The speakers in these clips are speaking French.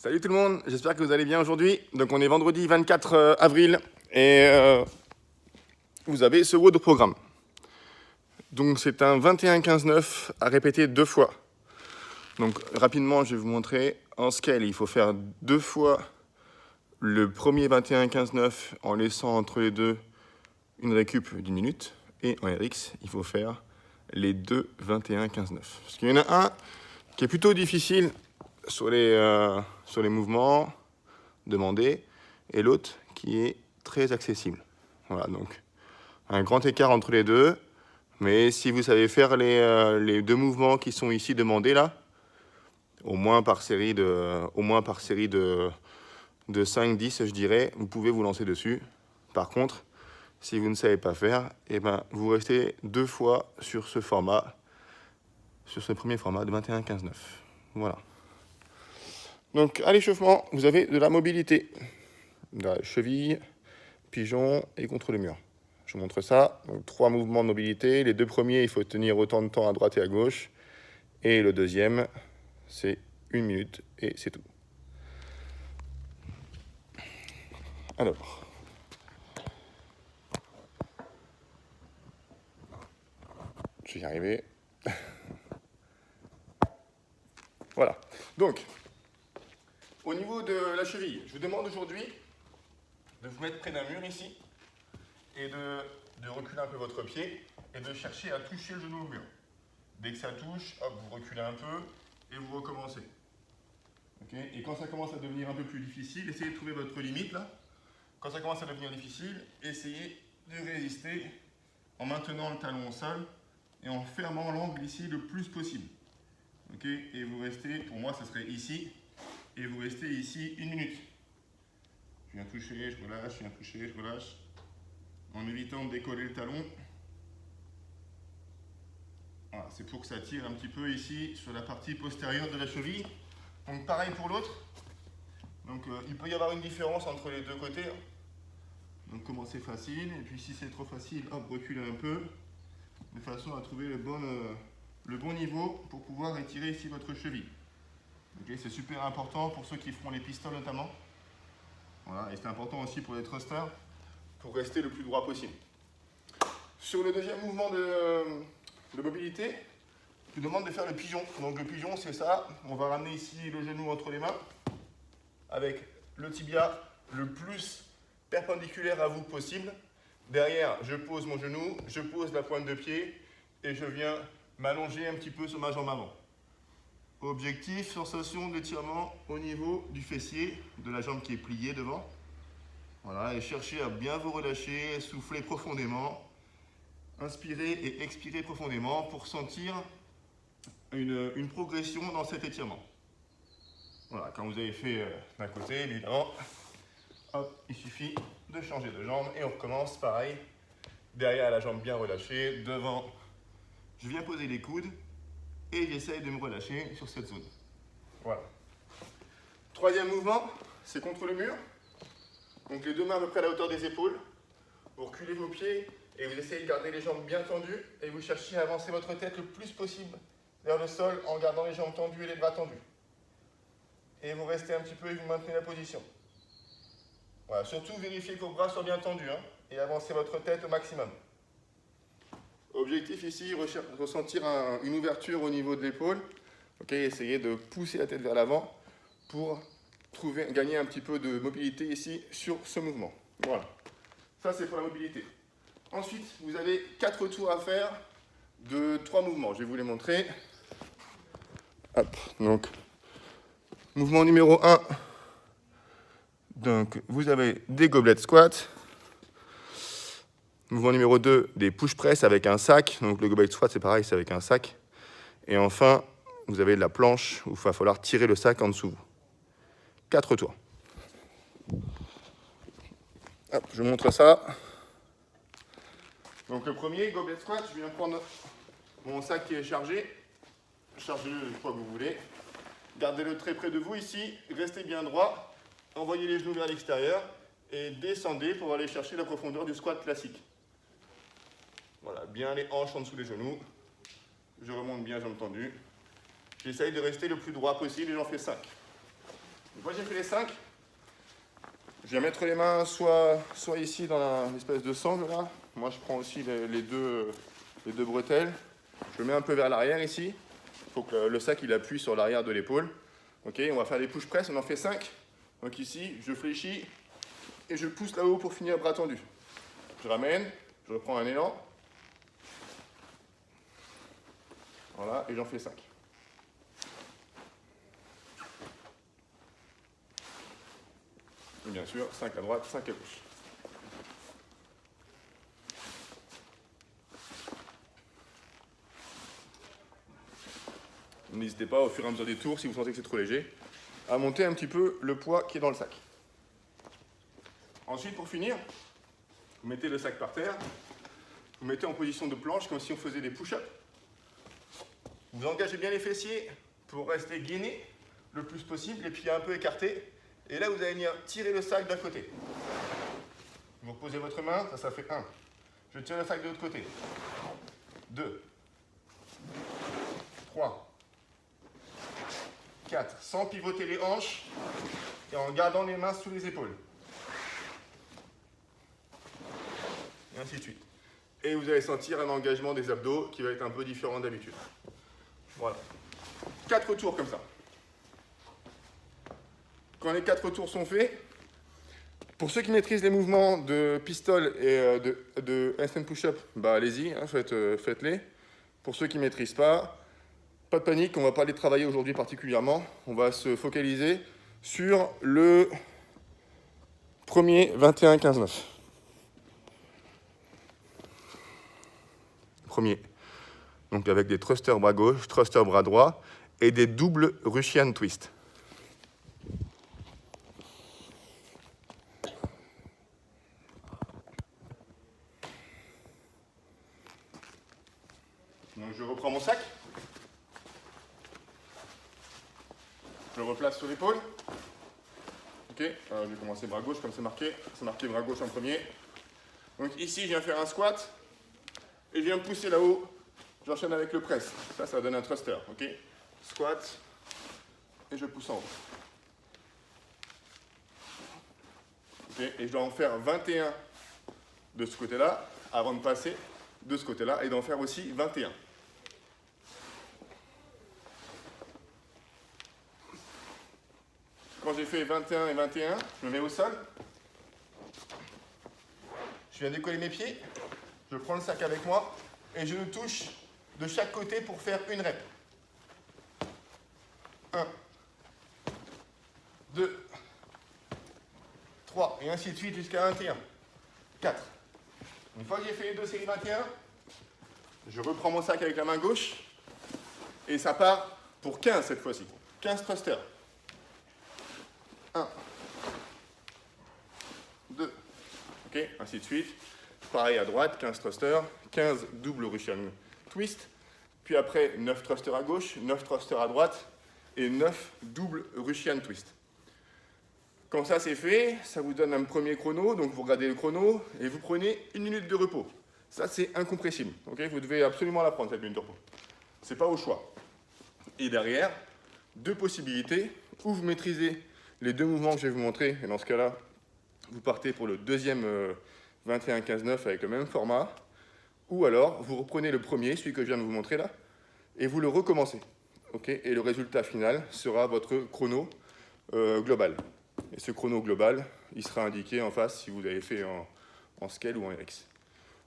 Salut tout le monde, j'espère que vous allez bien aujourd'hui. Donc on est vendredi 24 avril et vous avez ce WOD au programme. Donc c'est un 21-15-9 à répéter 2 fois. Donc rapidement je vais vous montrer. En scale il faut faire 2 fois le premier 21-15-9 en laissant entre les deux une récup d'1 minute. Et en RX il faut faire les deux 21-15-9. Parce qu'il y en a un qui est plutôt difficile sur les mouvements demandés et l'autre qui est très accessible. Voilà, donc un grand écart entre les deux, mais si vous savez faire les deux mouvements qui sont ici demandés là, au moins par série de 5-10 je dirais, vous pouvez vous lancer dessus. Par contre, si vous ne savez pas faire, eh ben, vous restez 2 fois sur ce format, sur ce premier format de 21-15-9. Voilà. Donc à l'échauffement, vous avez de la mobilité, de la cheville, pigeon et contre le mur. Je vous montre ça. Donc 3 mouvements de mobilité. Les 2 premiers, il faut tenir autant de temps à droite et à gauche. Et le deuxième, c'est 1 minute et c'est tout. Alors. Je vais y arriver. Voilà. Donc, au niveau de la cheville, je vous demande aujourd'hui de vous mettre près d'un mur ici et de reculer un peu votre pied et de chercher à toucher le genou au mur. Dès que ça touche, hop, vous reculez un peu et vous recommencez. Okay, et quand ça commence à devenir un peu plus difficile, essayez de trouver votre limite là. Quand ça commence à devenir difficile, essayez de résister en maintenant le talon au sol et en fermant l'angle ici le plus possible. Okay, et vous restez, pour moi ça serait ici, et vous restez ici 1 minute. Je viens toucher, je relâche, je viens toucher, je relâche, en évitant de décoller le talon. Voilà, c'est pour que ça tire un petit peu ici sur la partie postérieure de la cheville. Donc pareil pour l'autre. Donc il peut y avoir une différence entre les deux côtés. Donc commencez facile, et puis si c'est trop facile, hop, reculez un peu, de façon à trouver le bon niveau pour pouvoir étirer ici votre cheville. Okay, c'est super important pour ceux qui feront les pistoles notamment. Voilà, et c'est important aussi pour les thrusters, pour rester le plus droit possible. Sur le deuxième mouvement de mobilité, je vous demande de faire le pigeon. Donc le pigeon, c'est ça. On va ramener ici le genou entre les mains, avec le tibia le plus perpendiculaire à vous possible. Derrière, je pose mon genou, je pose la pointe de pied, et je viens m'allonger un petit peu sur ma jambe avant. Objectif, sensation d'étirement au niveau du fessier, de la jambe qui est pliée devant. Voilà, et cherchez à bien vous relâcher, souffler profondément. Inspirez et expirez profondément pour sentir une progression dans cet étirement. Voilà, quand vous avez fait d'un côté, évidemment, hop, il suffit de changer de jambe et on recommence pareil. Derrière la jambe bien relâchée, devant, je viens poser les coudes et j'essaye de me relâcher sur cette zone. Voilà. Troisième mouvement, c'est contre le mur. Donc les 2 mains à peu près à la hauteur des épaules. Vous reculez vos pieds et vous essayez de garder les jambes bien tendues et vous cherchez à avancer votre tête le plus possible vers le sol en gardant les jambes tendues et les bras tendus. Et vous restez un petit peu et vous maintenez la position. Voilà, surtout vérifiez que vos bras soient bien tendus hein, et avancez votre tête au maximum. Objectif ici, ressentir une ouverture au niveau de l'épaule. Okay, essayez de pousser la tête vers l'avant pour gagner un petit peu de mobilité ici sur ce mouvement. Voilà, ça c'est pour la mobilité. Ensuite, vous avez 4 tours à faire de 3 mouvements. Je vais vous les montrer. Hop, donc, mouvement numéro 1. Donc, vous avez des goblet squats. Mouvement numéro 2, des push press avec un sac. Donc, le goblet squat, c'est pareil, c'est avec un sac. Et enfin, vous avez de la planche où il va falloir tirer le sac en dessous. 4 tours. Hop, je vous montre ça. Donc, le premier, goblet squat, je viens prendre mon sac qui est chargé. Chargez-le une fois que vous voulez. Gardez-le très près de vous ici. Restez bien droit. Envoyez les genoux vers l'extérieur. Et descendez pour aller chercher la profondeur du squat classique. Voilà, bien les hanches en dessous des genoux. Je remonte bien, jambes tendues. J'essaye de rester le plus droit possible et j'en fais 5. Une fois que j'ai fait les 5, je viens mettre les mains soit ici dans l'espèce de sangle là. Moi je prends aussi les deux bretelles. Je le mets un peu vers l'arrière ici. Il faut que le sac il appuie sur l'arrière de l'épaule. Ok, on va faire des push press, on en fait 5. Donc ici, je fléchis et je pousse là-haut pour finir bras tendu. Je ramène, je reprends un élan. Voilà, et j'en fais 5. Et bien sûr, 5 à droite, 5 à gauche. N'hésitez pas, au fur et à mesure des tours, si vous sentez que c'est trop léger, à monter un petit peu le poids qui est dans le sac. Ensuite, pour finir, vous mettez le sac par terre, vous mettez en position de planche comme si on faisait des push-ups. Vous engagez bien les fessiers pour rester gainé le plus possible, les pieds un peu écartés. Et là, vous allez venir tirer le sac d'un côté. Vous reposez votre main, ça fait 1. Je tire le sac de l'autre côté. 2. 3. 4. Sans pivoter les hanches et en gardant les mains sous les épaules. Et ainsi de suite. Et vous allez sentir un engagement des abdos qui va être un peu différent d'habitude. Voilà. 4 tours comme ça. Quand les 4 tours sont faits, pour ceux qui maîtrisent les mouvements de pistol et de handstand push-up, bah allez-y, hein, faites-les. Pour ceux qui ne maîtrisent pas de panique, on ne va pas les travailler aujourd'hui particulièrement. On va se focaliser sur le premier 21-15-9. Premier. Donc avec des thrusters bras gauche, thrusters bras droit et des doubles Russian twist. Donc je reprends mon sac. Je le replace sur l'épaule. Ok, je vais commencer bras gauche comme c'est marqué. C'est marqué bras gauche en premier. Donc ici, je viens faire un squat et je viens me pousser là-haut. J'enchaîne avec le press. Ça donne un thruster. Ok, squat et je pousse en haut. Okay, et je dois en faire 21 de ce côté-là avant de passer de ce côté-là et d'en faire aussi 21. Quand j'ai fait 21 et 21, je me mets au sol. Je viens décoller mes pieds. Je prends le sac avec moi et je le touche de chaque côté pour faire une rep. 1, 2, 3, et ainsi de suite jusqu'à 21. 4. Une fois que j'ai fait les 2 séries 21, je reprends mon sac avec la main gauche et ça part pour 15 cette fois-ci. 15 thrusters. 1, 2, ok, ainsi de suite. Pareil à droite, 15 thrusters, 15 double Russian twist, puis après 9 thrusters à gauche, 9 thrusters à droite et 9 double Russian twist. Quand ça c'est fait, ça vous donne un premier chrono, donc vous regardez le chrono et vous prenez 1 minute de repos. Ça c'est incompressible, ok, vous devez absolument la prendre cette minute de repos. C'est pas au choix. Et derrière, 2 possibilités, où vous maîtrisez les 2 mouvements que je vais vous montrer, et dans ce cas-là, vous partez pour le deuxième 21-15-9 avec le même format, ou alors vous reprenez le premier, celui que je viens de vous montrer là, et vous le recommencez. Okay, et le résultat final sera votre chrono global. Et ce chrono global, il sera indiqué en face si vous avez fait en scale ou en RX.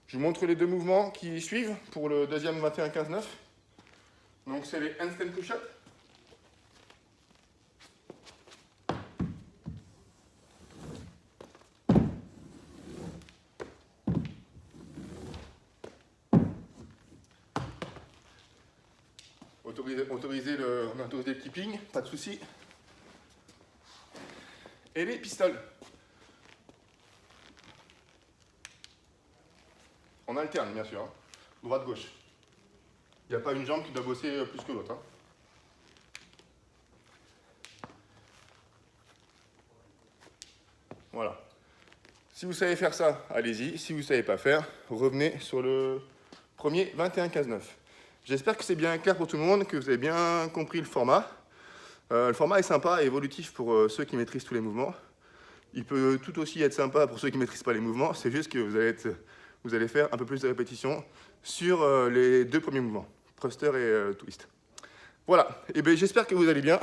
Je vous montre les 2 mouvements qui suivent pour le deuxième 21-15-9. Donc c'est les handstand push-up. On a autorisé le keeping, pas de souci. Et les pistoles. On alterne, bien sûr. Hein. Droite-gauche. Il n'y a pas une jambe qui doit bosser plus que l'autre. Hein. Voilà. Si vous savez faire ça, allez-y. Si vous ne savez pas faire, revenez sur le premier 21-15-9. J'espère que c'est bien clair pour tout le monde, que vous avez bien compris le format. Le format est sympa et évolutif pour ceux qui maîtrisent tous les mouvements. Il peut tout aussi être sympa pour ceux qui ne maîtrisent pas les mouvements. C'est juste que vous allez faire un peu plus de répétitions sur les 2 premiers mouvements, thruster et twist. Voilà, et bien j'espère que vous allez bien.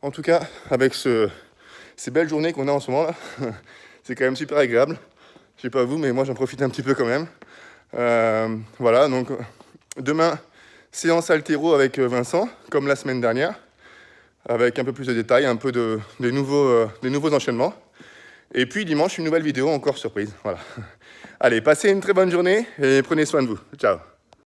En tout cas, avec ces belles journées qu'on a en ce moment là, c'est quand même super agréable. Je sais pas vous, mais moi j'en profite un petit peu quand même. Voilà, donc demain, séance haltéro avec Vincent, comme la semaine dernière, avec un peu plus de détails, un peu des nouveaux enchaînements. Et puis dimanche, une nouvelle vidéo encore surprise. Voilà. Allez, passez une très bonne journée et prenez soin de vous. Ciao.